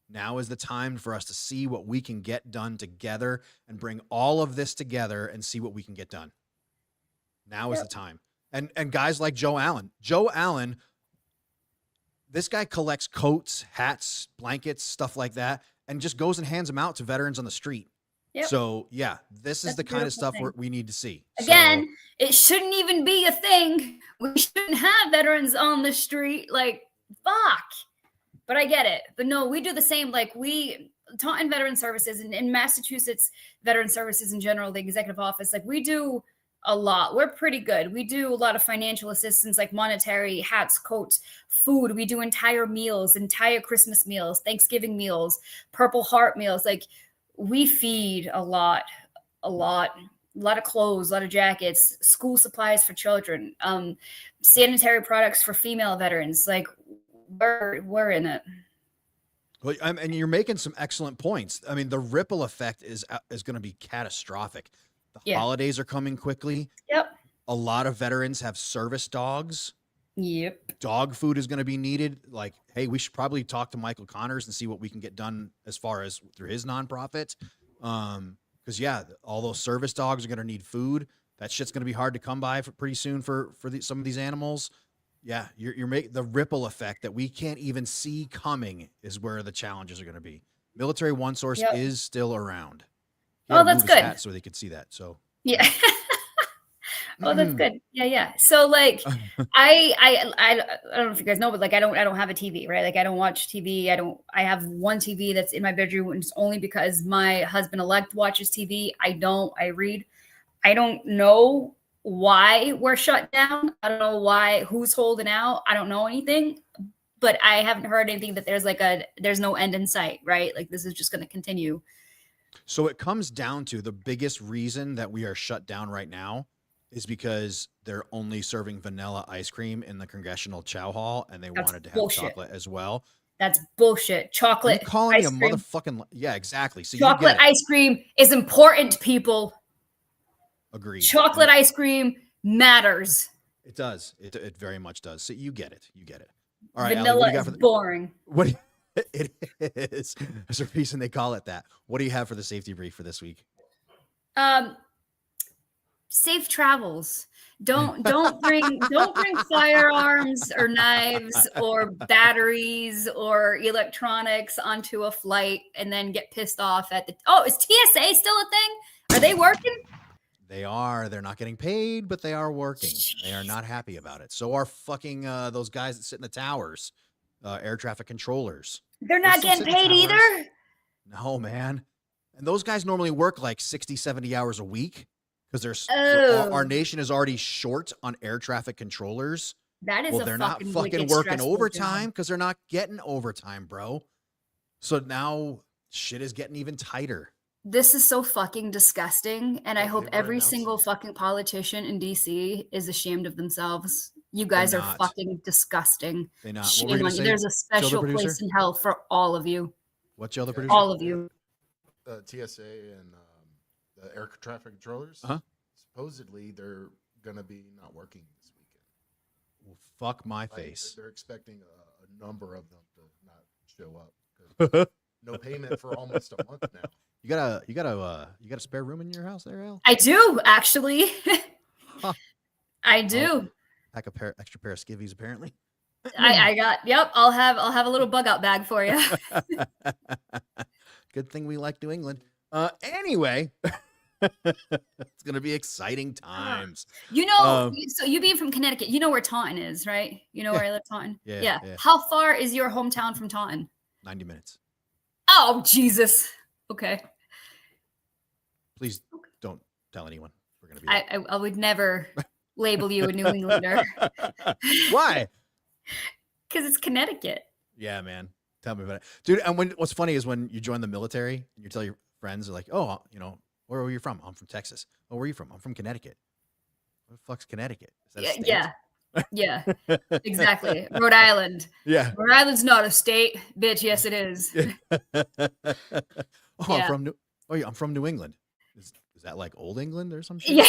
Now is the time for us to see what we can get done together and bring all of this together and see what we can get done. Now is the time. And guys like Joe Allen. Joe Allen, this guy collects coats, hats, blankets, stuff like that, and just goes and hands them out to veterans on the street. Yep. So, this is the kind of stuff we need to see. Again, it shouldn't even be a thing. We shouldn't have veterans on the street. Like, fuck. But I get it. But no, we do the same. Like, we, Taunton Veteran Services and in Massachusetts Veteran Services in general, the executive office, like, we do a lot. We're pretty good. We do a lot of financial assistance, like monetary, hats, coats, food. We do entire meals, entire Christmas meals, Thanksgiving meals, Purple Heart meals. Like, we feed a lot of clothes, a lot of jackets, school supplies for children, sanitary products for female veterans. Like, we're in it. Well, and you're making some excellent points. I mean, the ripple effect is going to be catastrophic. The holidays are coming quickly. Yep. A lot of veterans have service dogs. Yep. Dog food is going to be needed. Like, hey, we should probably talk to Michael Connors and see what we can get done as far as through his nonprofit. Because all those service dogs are going to need food. That shit's going to be hard to come by pretty soon for some of these animals. Yeah, you're making the ripple effect that we can't even see coming is where the challenges are going to be. Military One Source is still around. Oh, that's good. So they could see that. So yeah. Oh, that's good. Yeah. So like, I don't know if you guys know, but like, I don't have a TV, right? Like, I don't watch TV. I have one TV that's in my bedroom, and it's only because my husband-elect watches TV. I read. I don't know why we're shut down. I don't know who's holding out. I don't know anything, but I haven't heard anything that there's no end in sight, right? Like, this is just going to continue. So it comes down to the biggest reason that we are shut down right now is because they're only serving vanilla ice cream in the Congressional Chow Hall, and they wanted to have chocolate as well. That's bullshit. Chocolate. Are you calling ice me a cream. motherfucking? Yeah, exactly. So chocolate ice cream is important, people. Agreed. Chocolate ice cream matters. It does. It very much does. So you get it. All right, vanilla Allie, is boring. What It is. There's a reason they call it that. What do you have for the safety brief for this week? Safe travels. Don't bring firearms or knives or batteries or electronics onto a flight and then get pissed off at the. Oh, is TSA still a thing? Are they working? They are. They're not getting paid, but they are working. They are not happy about it. So are fucking those guys that sit in the towers, air traffic controllers. They're not getting paid either. No, man. And those guys normally work like 60, 70 hours a week because our nation is already short on air traffic controllers. That is they're not fucking working overtime because they're not getting overtime, bro. So now shit is getting even tighter. This is so fucking disgusting. And I hope every single fucking politician in DC is ashamed of themselves. You guys are fucking disgusing. They're not. Shame on you. There's a special place in hell for all of you. What's the other producer? All of you. TSA and the air traffic controllers. Supposedly they're going to be not working this weekend. Well, fuck my face. They're expecting a number of them to not show up. No payment for almost a month now. You got a spare room in your house there, Al? I do, actually. I do. Pack extra pair of skivvies, apparently. I got. Yep. I'll have a little bug out bag for you. Good thing we like New England. Anyway, it's gonna be exciting times. You know, so you being from Connecticut, you know where Taunton is, right? You know where I live, Taunton. Yeah. How far is your hometown from Taunton? 90 minutes. Oh, Jesus. Okay. Please don't tell anyone. We're gonna be. I would never label you a New Englander. Why? Because it's Connecticut. Yeah, man. Tell me about it, dude. And what's funny is when you join the military and you tell your friends, they're like, "Oh, you know, where are you from? I'm from Texas. Oh, where are you from? I'm from Connecticut. What the fuck's Connecticut? Is that a state? Yeah, exactly. Rhode Island. Yeah, Rhode Island's not a state, bitch. Yes, it is. I'm from New England. Is that like Old England or some shit? Yeah,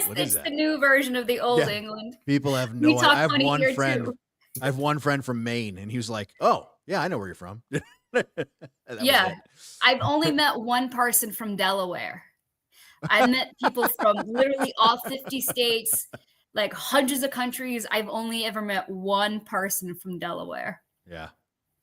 what it's the new version of the Old England. People have no idea. I have one friend. I have one friend from Maine, and he was like, "Oh, yeah, I know where you're from." Yeah, I've only met one person from Delaware. I met people from literally all 50 states, like hundreds of countries. I've only ever met one person from Delaware. Yeah.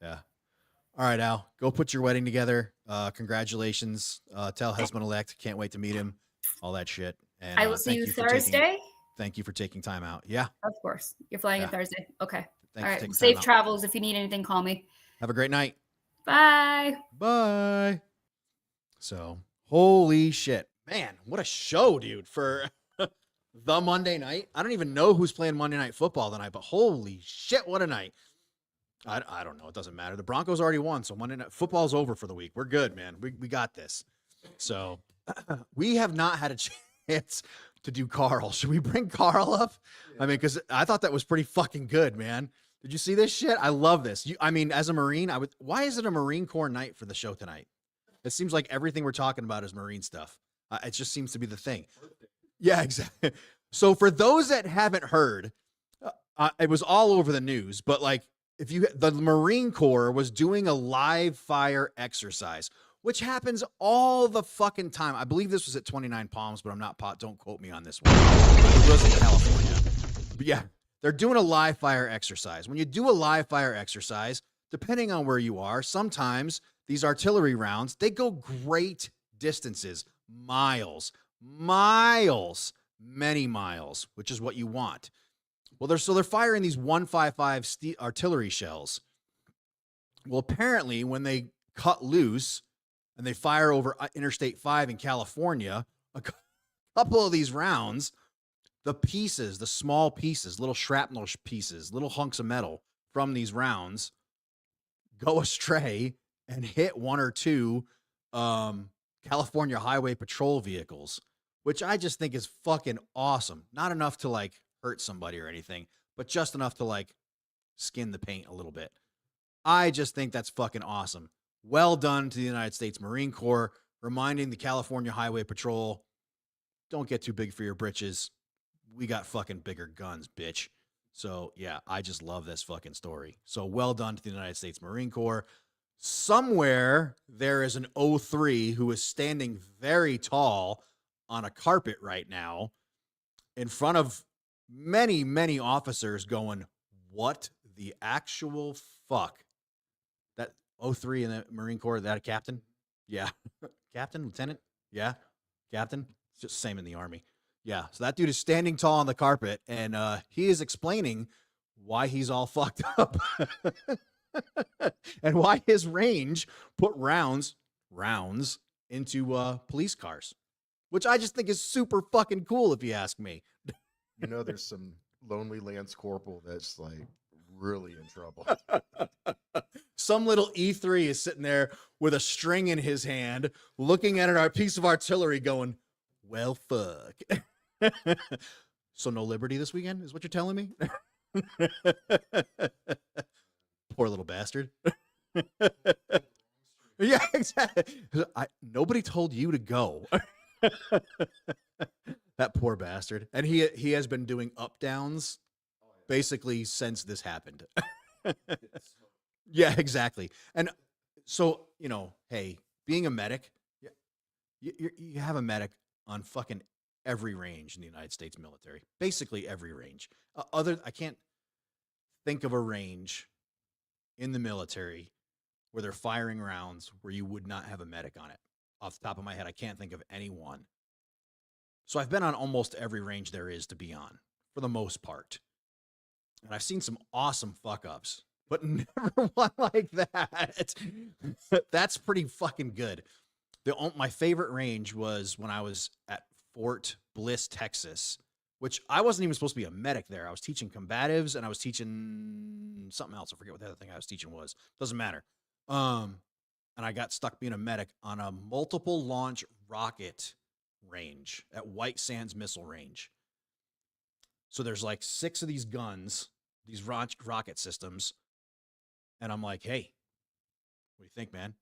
All right, Al, go put your wedding together. Congratulations. Tell husband-elect. Can't wait to meet him. All that shit. And I will see you Thursday. Thank you for taking time out. Yeah. Of course. You're flying on Thursday. Okay. Thanks all right. Safe travels. If you need anything, call me. Have a great night. Bye. Bye. So, holy shit. Man, what a show, dude, for the Monday night. I don't even know who's playing Monday Night Football tonight, but holy shit, what a night. I don't know. It doesn't matter. The Broncos already won, so Monday Night Football's over for the week. We're good, man. We got this. So, we have not had a chance to do Carl. Should we bring Carl up? I mean, because I thought that was pretty fucking good, man. Did you see this shit? I love this. As a Marine, why is it a Marine Corps night for the show tonight? It seems like everything we're talking about is Marine stuff. It just seems to be the thing. Yeah, exactly. So for those that haven't heard, it was all over the news, but like the Marine Corps was doing a live fire exercise, which happens all the fucking time. I believe this was at 29 Palms, but I'm not don't quote me on this one. It was in California. But yeah, they're doing a live fire exercise. When you do a live fire exercise, depending on where you are, sometimes these artillery rounds, they go great distances, miles, many miles, which is what you want. Well, they're firing these 155 artillery shells. Well, apparently when they cut loose and they fire over Interstate 5 in California, a couple of these rounds, the small pieces, little shrapnel pieces, little hunks of metal from these rounds go astray and hit one or two California Highway Patrol vehicles, which I just think is fucking awesome. Not enough to like hurt somebody or anything, but just enough to like skin the paint a little bit. I just think that's fucking awesome. Well done to the United States Marine Corps, reminding the California Highway Patrol, don't get too big for your britches. We got fucking bigger guns, bitch. So, yeah, I just love this fucking story. So, well done to the United States Marine Corps. Somewhere there is an 03 who is standing very tall on a carpet right now in front of many, many officers going, what the actual fuck? That 03 in the Marine Corps, that a captain? Yeah. Captain, lieutenant? Yeah. Captain? It's just the same in the Army. Yeah. So that dude is standing tall on the carpet and he is explaining why he's all fucked up and why his range put rounds into police cars, which I just think is super fucking cool if you ask me. You know, there's some lonely Lance Corporal that's like really in trouble. Some little E3 is sitting there with a string in his hand, looking at a piece of artillery going, well, fuck. So no liberty this weekend is what you're telling me? Poor little bastard. Yeah, exactly. Nobody told you to go. That poor bastard. And he has been doing up downs basically since this happened. Yeah, exactly. And so, you know, hey, being a medic, you have a medic on fucking every range in the United States military. Basically every range. I can't think of a range in the military where they're firing rounds where you would not have a medic on it. Off the top of my head, I can't think of any one. So I've been on almost every range there is to be on, for the most part. And I've seen some awesome fuck-ups, but never one like that. That's pretty fucking good. My favorite range was when I was at Fort Bliss, Texas, which I wasn't even supposed to be a medic there. I was teaching combatives and I was teaching something else. I forget what the other thing I was teaching was. Doesn't matter. And I got stuck being a medic on a multiple launch rocket range at White Sands Missile Range. So there's like 6 of these guns, these rocket systems. And I'm like, hey, what do you think, man?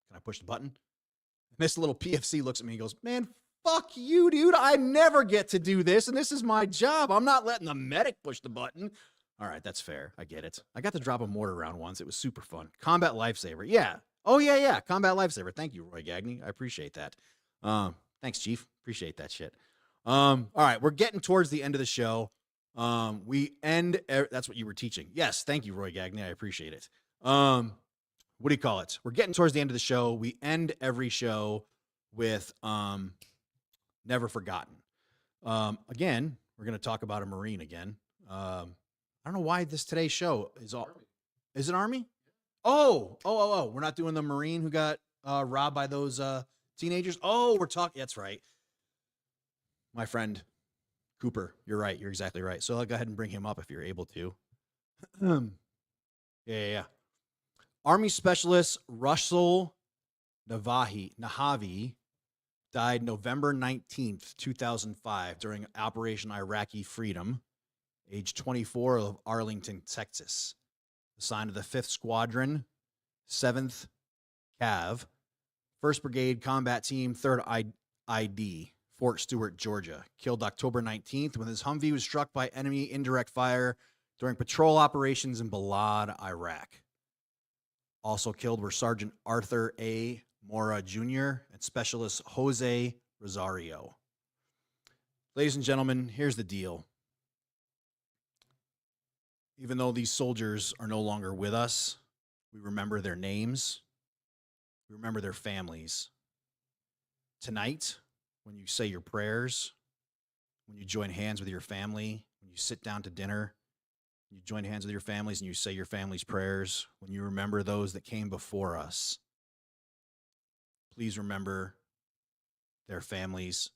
Can I push the button? And this little PFC looks at me and goes, man, fuck you, dude. I never get to do this. And this is my job. I'm not letting the medic push the button. All right, that's fair. I get it. I got to drop a mortar round once. It was super fun. Combat Lifesaver. Yeah. Oh, yeah. Combat Lifesaver. Thank you, Roy Gagney. I appreciate that. Thanks, Chief. Appreciate that shit. All right, we're getting towards the end of the show. That's what you were teaching. Yes, thank you, Roy Gagney. I appreciate it. What do you call it? We're getting towards the end of the show. We end every show with Never Forgotten. Again, we're going to talk about a Marine again. I don't know why today's show is all. Is it Army? Oh. We're not doing the Marine who got robbed by those teenagers. Oh, we're talking. That's right. My friend Cooper. You're right. You're exactly right. So I'll go ahead and bring him up if you're able to. Yeah. Army Specialist Russell Nahavi died November 19th, 2005 during Operation Iraqi Freedom, age 24 of Arlington, Texas. Assigned to the 5th Squadron, 7th Cav, 1st Brigade Combat Team, 3rd ID, Fort Stewart, Georgia. Killed October 19th when his Humvee was struck by enemy indirect fire during patrol operations in Balad, Iraq. Also killed were Sergeant Arthur A. Mora Jr. and Specialist Jose Rosario. Ladies and gentlemen, here's the deal. Even though these soldiers are no longer with us, we remember their names. We remember their families. Tonight, when you say your prayers, when you join hands with your family, when you sit down to dinner, you join hands with your families and you say your family's prayers, when you remember those that came before us, please remember their families.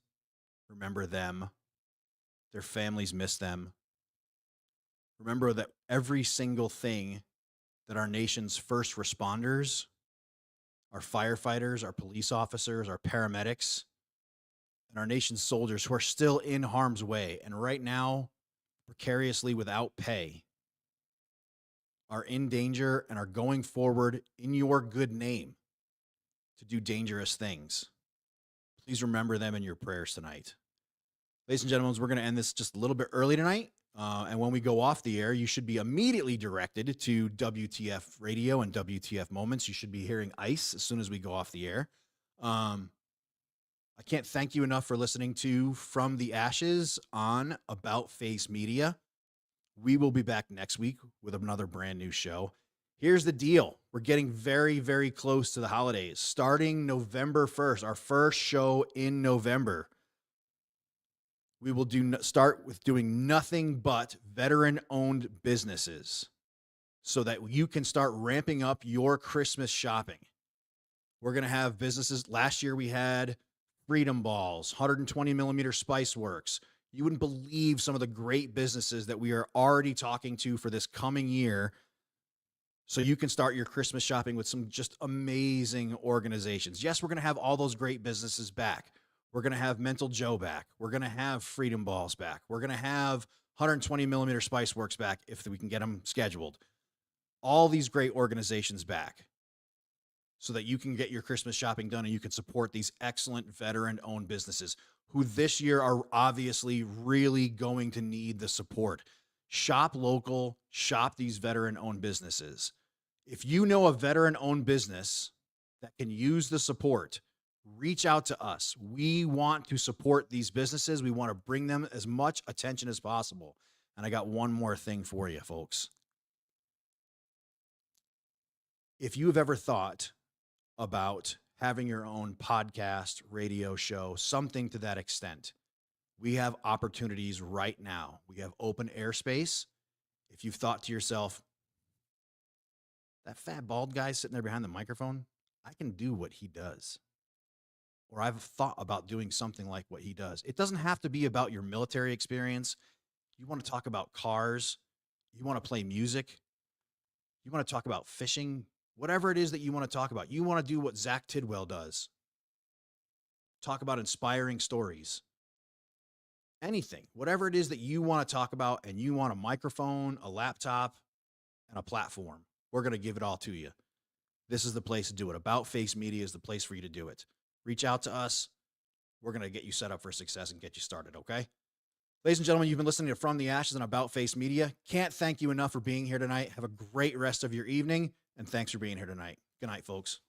Remember them. Their families miss them. Remember that every single thing that our nation's first responders, our firefighters, our police officers, our paramedics, and our nation's soldiers who are still in harm's way and right now precariously without pay are in danger and are going forward in your good name to do dangerous things. Please remember them in your prayers tonight. Ladies and gentlemen, we're going to end this just a little bit early tonight. And when we go off the air, you should be immediately directed to WTF Radio and WTF Moments. You should be hearing Ice as soon as we go off the air. I can't thank you enough for listening to From the Ashes on About Face Media. We will be back next week with another brand new show. Here's the deal. We're getting very, very close to the holidays. Starting November 1st, our first show in November, we will start with doing nothing but veteran-owned businesses so that you can start ramping up your Christmas shopping. We're going to have businesses. Last year we had Freedom Balls, 120 millimeter Spice Works. You wouldn't believe some of the great businesses that we are already talking to for this coming year. So you can start your Christmas shopping with some just amazing organizations. Yes, we're going to have all those great businesses back. We're going to have Mental Joe back. We're going to have Freedom Balls back. We're going to have 120 millimeter Spice Works back if we can get them scheduled. All these great organizations back so that you can get your Christmas shopping done and you can support these excellent veteran-owned businesses who this year are obviously really going to need the support. Shop local, shop these veteran-owned businesses. If you know a veteran-owned business that can use the support, reach out to us. We want to support these businesses. We want to bring them as much attention as possible. And I got one more thing for you, folks. If you have ever thought about having your own podcast, radio show, something to that extent, we have opportunities right now. We have open airspace. If you've thought to yourself, that fat bald guy sitting there behind the microphone, I can do what he does. Or I've thought about doing something like what he does. It doesn't have to be about your military experience. You want to talk about cars. You want to play music. You want to talk about fishing. Whatever it is that you want to talk about. You want to do what Zach Tidwell does. Talk about inspiring stories. Anything. Whatever it is that you want to talk about and you want a microphone, a laptop, and a platform. We're going to give it all to you. This is the place to do it. About Face Media is the place for you to do it. Reach out to us. We're going to get you set up for success and get you started, okay? Ladies and gentlemen, you've been listening to From the Ashes and About Face Media. Can't thank you enough for being here tonight. Have a great rest of your evening, and thanks for being here tonight. Good night, folks.